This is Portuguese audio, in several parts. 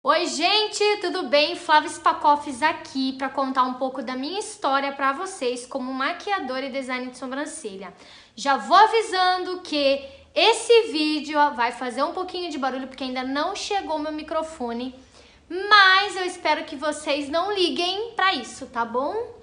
Oi, gente, tudo bem? Flávia Spacoffs aqui para contar um pouco da minha história para vocês como maquiadora e design de sobrancelha. Já vou avisando que esse vídeo vai fazer um pouquinho de barulho porque ainda não chegou meu microfone, mas eu espero que vocês não liguem para isso, tá bom?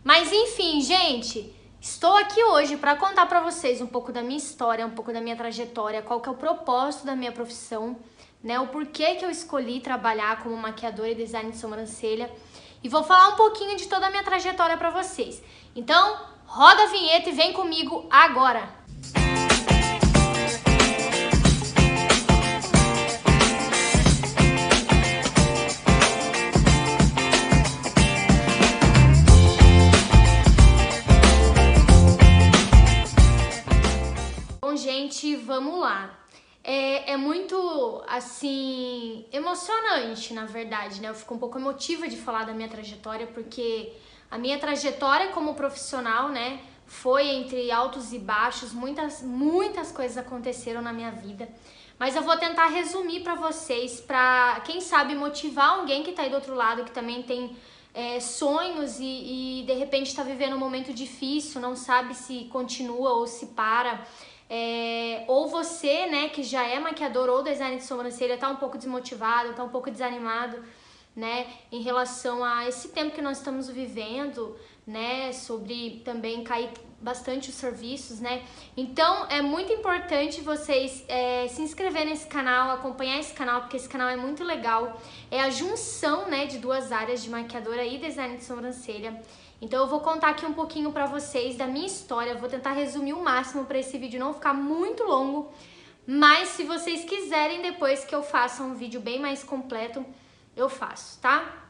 Mas enfim, gente, estou aqui hoje para contar para vocês um pouco da minha história, um pouco da minha trajetória, qual que é o propósito da minha profissão, né? O porquê que eu escolhi trabalhar como maquiadora e design de sobrancelha. E vou falar um pouquinho de toda a minha trajetória para vocês. Então, roda a vinheta e vem comigo agora! Bom, gente, vamos lá. É muito, assim, emocionante, na verdade, né? Eu fico um pouco emotiva de falar da minha trajetória, porque a minha trajetória como profissional, né, foi entre altos e baixos, muitas coisas aconteceram na minha vida. Mas eu vou tentar resumir para vocês, para, quem sabe, motivar alguém que tá aí do outro lado, que também tem sonhos e de repente está vivendo um momento difícil, não sabe se continua ou se para. Ou você, né, que já é maquiador ou designer de sobrancelha, tá um pouco desmotivado, tá um pouco desanimado, né, em relação a esse tempo que nós estamos vivendo, né, sobre também cair bastante os serviços, né. Então é muito importante vocês se inscreverem nesse canal, acompanhar esse canal, porque esse canal é muito legal. É a junção, né, de duas áreas, de maquiadora e design de sobrancelha. Então eu vou contar aqui um pouquinho pra vocês da minha história, vou tentar resumir o máximo para esse vídeo não ficar muito longo, mas se vocês quiserem depois que eu faça um vídeo bem mais completo, eu faço, tá?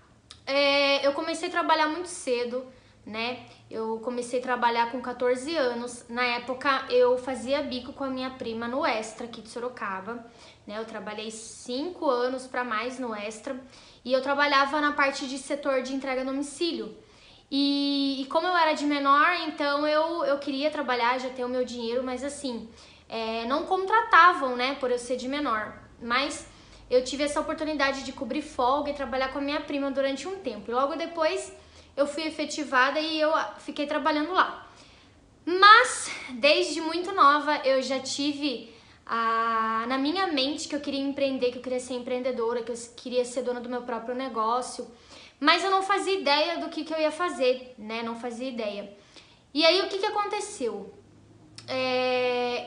Eu comecei a trabalhar muito cedo, né? Eu comecei a trabalhar com 14 anos. Na época eu fazia bico com a minha prima no Extra aqui de Sorocaba, né? Eu trabalhei 5 anos para mais no Extra e eu trabalhava na parte de setor de entrega a domicílio. E como eu era de menor, então eu queria trabalhar, já ter o meu dinheiro, mas assim, não contratavam, né, por eu ser de menor. Mas eu tive essa oportunidade de cobrir folga e trabalhar com a minha prima durante um tempo. E logo depois eu fui efetivada e eu fiquei trabalhando lá. Mas desde muito nova eu já tive na minha mente que eu queria empreender, que eu queria ser empreendedora, que eu queria ser dona do meu próprio negócio. Mas eu não fazia ideia do que eu ia fazer, né? Não fazia ideia. E aí o que aconteceu?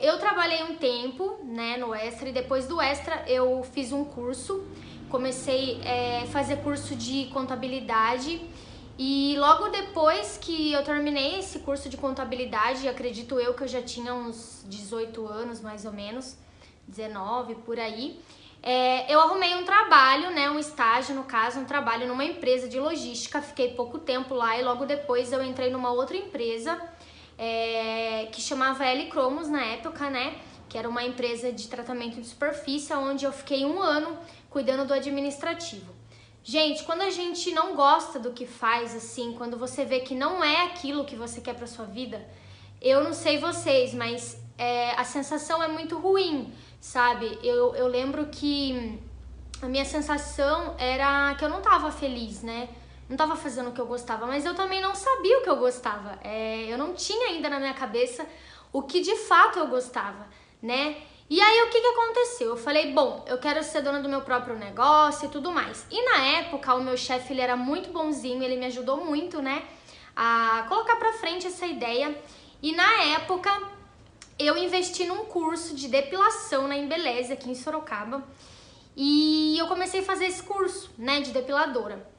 Eu trabalhei um tempo, né, no Extra, e depois do Extra eu fiz um curso. Comecei a fazer curso de contabilidade. E logo depois que eu terminei esse curso de contabilidade, acredito eu que eu já tinha uns 18 anos, mais ou menos, 19, por aí. Eu arrumei um trabalho, né, um estágio, no caso, um trabalho numa empresa de logística. Fiquei pouco tempo lá e logo depois eu entrei numa outra empresa que chamava L Cromos na época, né, que era uma empresa de tratamento de superfície, onde eu fiquei 1 ano cuidando do administrativo. Gente, quando a gente não gosta do que faz, assim, quando você vê que não é aquilo que você quer pra sua vida, eu não sei vocês, mas a sensação é muito ruim, sabe? Eu lembro que a minha sensação era que eu não tava feliz, né? Não tava fazendo o que eu gostava, mas eu também não sabia o que eu gostava. Eu não tinha ainda na minha cabeça o que de fato eu gostava, né? E aí o que aconteceu? Eu falei, bom, eu quero ser dona do meu próprio negócio e tudo mais. E na época o meu chefe, ele era muito bonzinho, ele me ajudou muito, né, a colocar pra frente essa ideia. E na época eu investi num curso de depilação na Embeleze, aqui em Sorocaba. E eu comecei a fazer esse curso, né, de depiladora.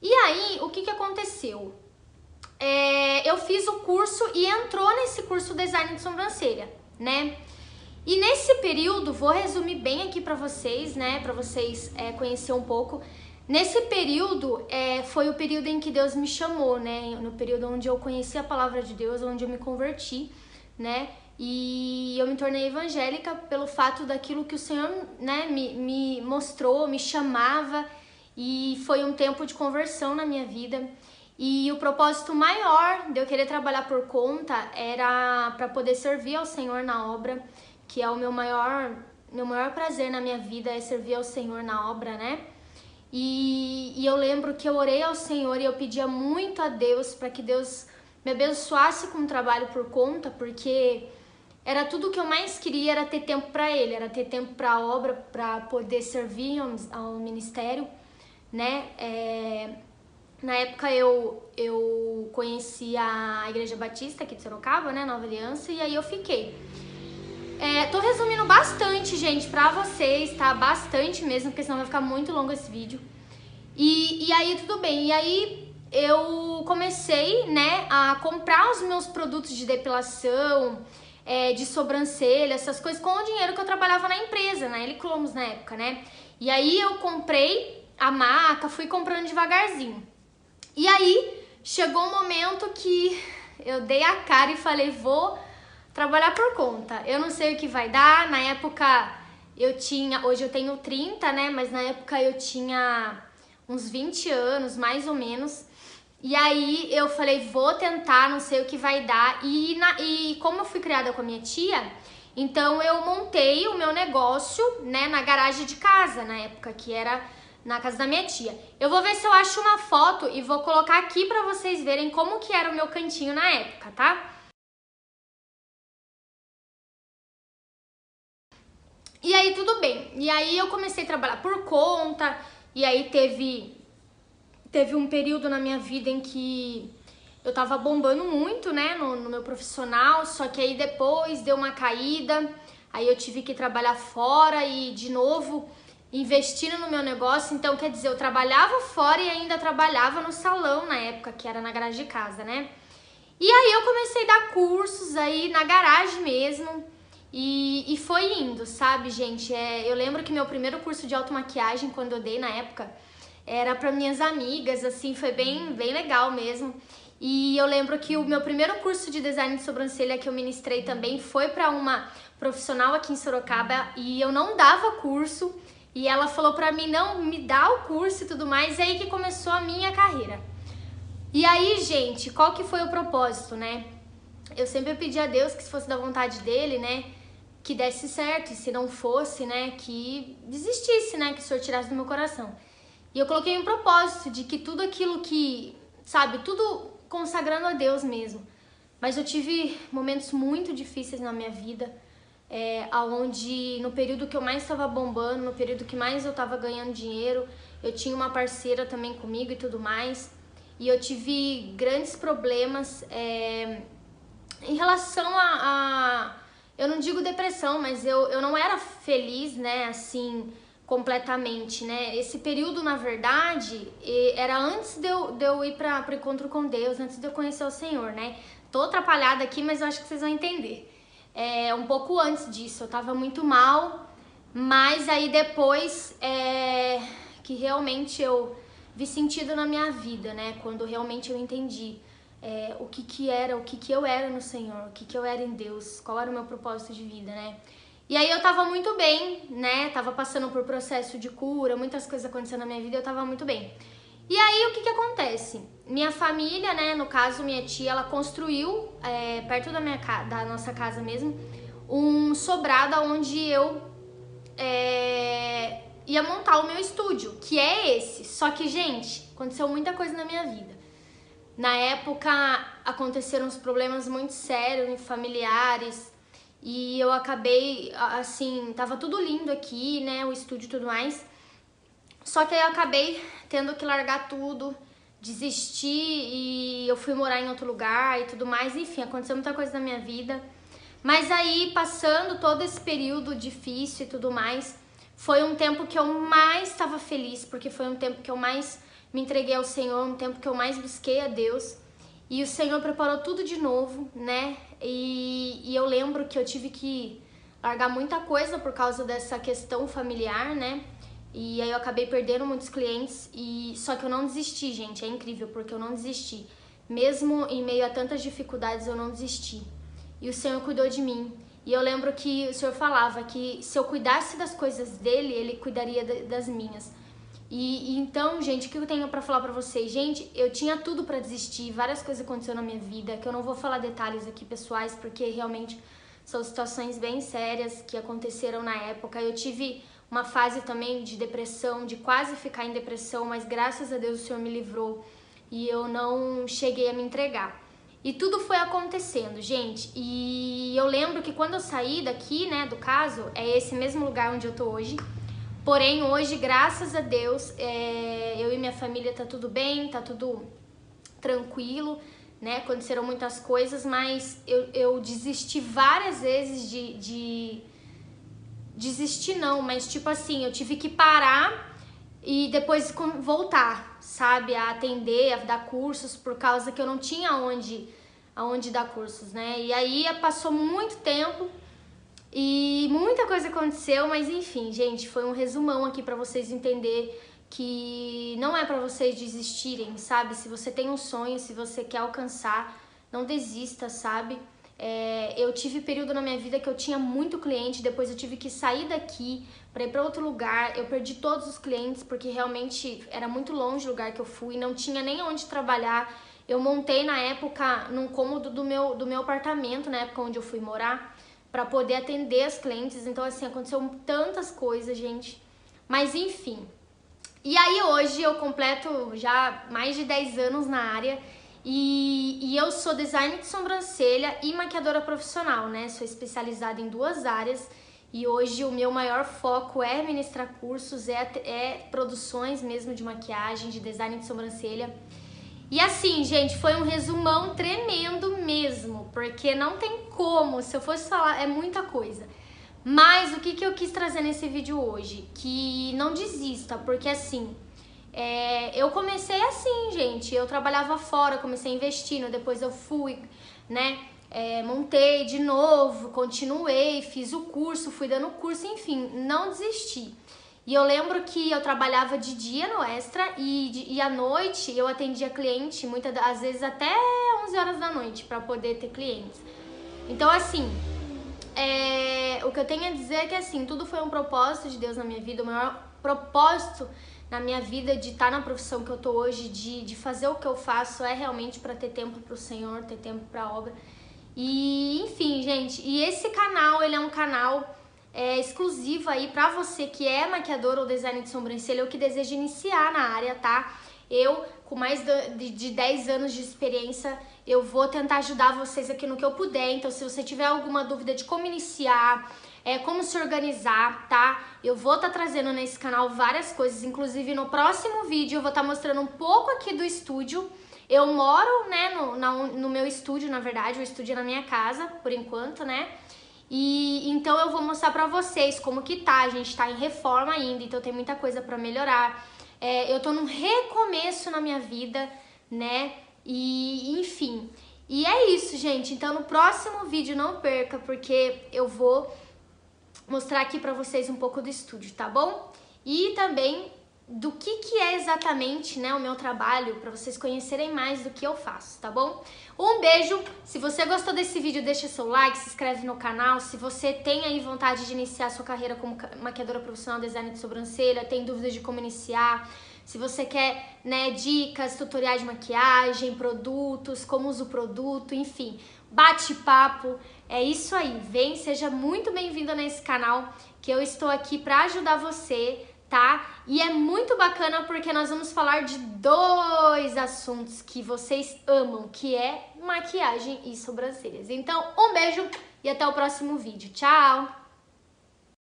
E aí, o que aconteceu? Eu fiz o curso e entrou nesse curso design de sobrancelha, né? E nesse período, vou resumir bem aqui pra vocês, né, pra vocês conhecer um pouco. Nesse período, foi o período em que Deus me chamou, né, no período onde eu conheci a palavra de Deus, onde eu me converti, né, e eu me tornei evangélica pelo fato daquilo que o Senhor, né, me mostrou, me chamava, e foi um tempo de conversão na minha vida. E o propósito maior de eu querer trabalhar por conta era para poder servir ao Senhor na obra, que é o meu maior prazer na minha vida, é servir ao Senhor na obra, né? E eu lembro que eu orei ao Senhor e eu pedia muito a Deus para que Deus me abençoasse com o trabalho por conta, porque era tudo que eu mais queria, era ter tempo para Ele, era ter tempo para a obra, para poder servir ao ministério, né? Na época eu conheci a Igreja Batista aqui de Sorocaba, né? Nova Aliança, e aí eu fiquei. Tô resumindo bastante, gente, pra vocês, tá? Bastante mesmo, porque senão vai ficar muito longo esse vídeo. E aí, tudo bem. E aí, eu comecei, né, a comprar os meus produtos de depilação, de sobrancelha, essas coisas, com o dinheiro que eu trabalhava na empresa, na Heliclomos na época, né? E aí, eu comprei a maca, fui comprando devagarzinho. E aí, chegou um momento que eu dei a cara e falei, vou trabalhar por conta. Eu não sei o que vai dar. Na época eu tinha, hoje eu tenho 30, né? Mas na época eu tinha uns 20 anos, mais ou menos. E aí eu falei, vou tentar, não sei o que vai dar. E como eu fui criada com a minha tia, então eu montei o meu negócio, né, na garagem de casa, na época, que era na casa da minha tia. Eu vou ver se eu acho uma foto e vou colocar aqui pra vocês verem como que era o meu cantinho na época, tá? E aí tudo bem, e aí eu comecei a trabalhar por conta, e aí teve um período na minha vida em que eu tava bombando muito, né, no meu profissional, só que aí depois deu uma caída, aí eu tive que trabalhar fora e de novo investindo no meu negócio, então quer dizer, eu trabalhava fora e ainda trabalhava no salão na época, que era na garagem de casa, né. E aí eu comecei a dar cursos aí na garagem mesmo, e foi indo, sabe, gente? Eu lembro que meu primeiro curso de automaquiagem, quando eu dei na época, era para minhas amigas, assim, foi bem legal mesmo. E eu lembro que o meu primeiro curso de design de sobrancelha que eu ministrei também foi para uma profissional aqui em Sorocaba e eu não dava curso. E ela falou para mim, não, me dá o curso e tudo mais, e aí que começou a minha carreira. E aí, gente, qual que foi o propósito, né? Eu sempre pedi a Deus que se fosse da vontade dele, né, que desse certo, e se não fosse, né, que desistisse, né, que o Senhor tirasse do meu coração. E eu coloquei um propósito de que tudo aquilo que, sabe, tudo consagrando a Deus mesmo. Mas eu tive momentos muito difíceis na minha vida, onde no período que eu mais estava bombando, no período que mais eu estava ganhando dinheiro, eu tinha uma parceira também comigo e tudo mais, e eu tive grandes problemas em relação eu não digo depressão, mas eu não era feliz, né, assim, completamente, né. Esse período, na verdade, era antes de eu ir para o encontro com Deus, antes de eu conhecer o Senhor, né. Tô atrapalhada aqui, mas eu acho que vocês vão entender. Um pouco antes disso, eu tava muito mal, mas aí depois que realmente eu vi sentido na minha vida, né, quando realmente eu entendi o que eu era no Senhor, o que eu era em Deus, qual era o meu propósito de vida, né? E aí eu tava muito bem, né? Tava passando por processo de cura, muitas coisas acontecendo na minha vida, eu tava muito bem. E aí o que acontece? Minha família, né, no caso minha tia, ela construiu perto da nossa casa mesmo, um sobrado onde eu ia montar o meu estúdio, que é esse. Só que, gente, aconteceu muita coisa na minha vida. Na época aconteceram uns problemas muito sérios, familiares, e eu acabei, assim, tava tudo lindo aqui, né, o estúdio e tudo mais, só que aí eu acabei tendo que largar tudo, desistir e eu fui morar em outro lugar e tudo mais, enfim, aconteceu muita coisa na minha vida, mas aí passando todo esse período difícil e tudo mais, foi um tempo que eu mais estava feliz, porque foi um tempo que eu mais me entreguei ao Senhor, um tempo que eu mais busquei a Deus, e o Senhor preparou tudo de novo, né, e eu lembro que eu tive que largar muita coisa por causa dessa questão familiar, né, e aí eu acabei perdendo muitos clientes, só que eu não desisti, gente, é incrível, porque eu não desisti, mesmo em meio a tantas dificuldades eu não desisti, e o Senhor cuidou de mim, e eu lembro que o Senhor falava que se eu cuidasse das coisas dele, ele cuidaria das minhas. E então, gente, o que eu tenho pra falar pra vocês? Gente, eu tinha tudo pra desistir, várias coisas aconteceram na minha vida, que eu não vou falar detalhes aqui pessoais, porque realmente são situações bem sérias que aconteceram na época. Eu tive uma fase também de depressão, de quase ficar em depressão, mas graças a Deus o Senhor me livrou e eu não cheguei a me entregar. E tudo foi acontecendo, gente. E eu lembro que quando eu saí daqui, né, do caso, é esse mesmo lugar onde eu tô hoje. Porém, hoje, graças a Deus, eu e minha família tá tudo bem, tá tudo tranquilo, né? Aconteceram muitas coisas, mas eu desisti várias vezes de... Desistir não, mas tipo assim, eu tive que parar e depois voltar, sabe? A atender, a dar cursos, por causa que eu não tinha aonde dar cursos, né? E aí passou muito tempo e muita coisa aconteceu, mas enfim, gente, foi um resumão aqui pra vocês entenderem que não é pra vocês desistirem, sabe? Se você tem um sonho, se você quer alcançar, não desista, sabe? Eu tive período na minha vida que eu tinha muito cliente, depois eu tive que sair daqui para ir para outro lugar. Eu perdi todos os clientes porque realmente era muito longe o lugar que eu fui, não tinha nem onde trabalhar. Eu montei na época num cômodo do meu apartamento, na época onde eu fui morar, para poder atender as clientes. Então assim, aconteceu tantas coisas, gente. Mas enfim. E aí hoje eu completo já mais de 10 anos na área. E eu sou designer de sobrancelha e maquiadora profissional, né? Sou especializada em 2 áreas e hoje o meu maior foco é ministrar cursos, é produções mesmo de maquiagem, de design de sobrancelha. E assim, gente, foi um resumão tremendo mesmo, porque não tem como, se eu fosse falar, é muita coisa. Mas o que eu quis trazer nesse vídeo hoje? Que não desista, porque assim... eu comecei assim, gente, eu trabalhava fora, comecei investindo, depois eu fui, né, montei de novo, continuei, fiz o curso, fui dando curso, enfim, não desisti. E eu lembro que eu trabalhava de dia no Extra e à noite eu atendia cliente, muitas às vezes até 11 horas da noite para poder ter clientes. Então assim, o que eu tenho a dizer é que assim, tudo foi um propósito de Deus na minha vida, o maior propósito na minha vida de estar na profissão que eu tô hoje, de fazer o que eu faço é realmente para ter tempo pro Senhor, ter tempo pra obra. E enfim, gente, e esse canal, ele é um canal exclusivo aí pra você que é maquiador ou designer de sobrancelha ou que deseja iniciar na área, tá? Eu, com mais de 10 anos de experiência, eu vou tentar ajudar vocês aqui no que eu puder. Então, se você tiver alguma dúvida de como iniciar, como se organizar, tá? Eu vou estar trazendo nesse canal várias coisas, inclusive no próximo vídeo eu vou estar mostrando um pouco aqui do estúdio. Eu moro, né, no meu estúdio, na verdade, o estúdio é na minha casa, por enquanto, né? E então eu vou mostrar pra vocês como que tá, a gente tá em reforma ainda, então tem muita coisa pra melhorar. Eu tô num recomeço na minha vida, né? E enfim, e é isso, gente. Então no próximo vídeo não perca, porque eu vou mostrar aqui pra vocês um pouco do estúdio, tá bom? E também do que é exatamente, né, o meu trabalho, pra vocês conhecerem mais do que eu faço, tá bom? Um beijo, se você gostou desse vídeo, deixa seu like, se inscreve no canal. Se você tem aí vontade de iniciar sua carreira como maquiadora profissional, designer de sobrancelha, tem dúvidas de como iniciar, se você quer, né, dicas, tutoriais de maquiagem, produtos, como usa o produto, enfim, bate-papo, é isso aí. Vem, seja muito bem-vinda nesse canal, que eu estou aqui pra ajudar você, tá? E é muito bacana porque nós vamos falar de 2 assuntos que vocês amam, que é maquiagem e sobrancelhas. Então, um beijo e até o próximo vídeo. Tchau!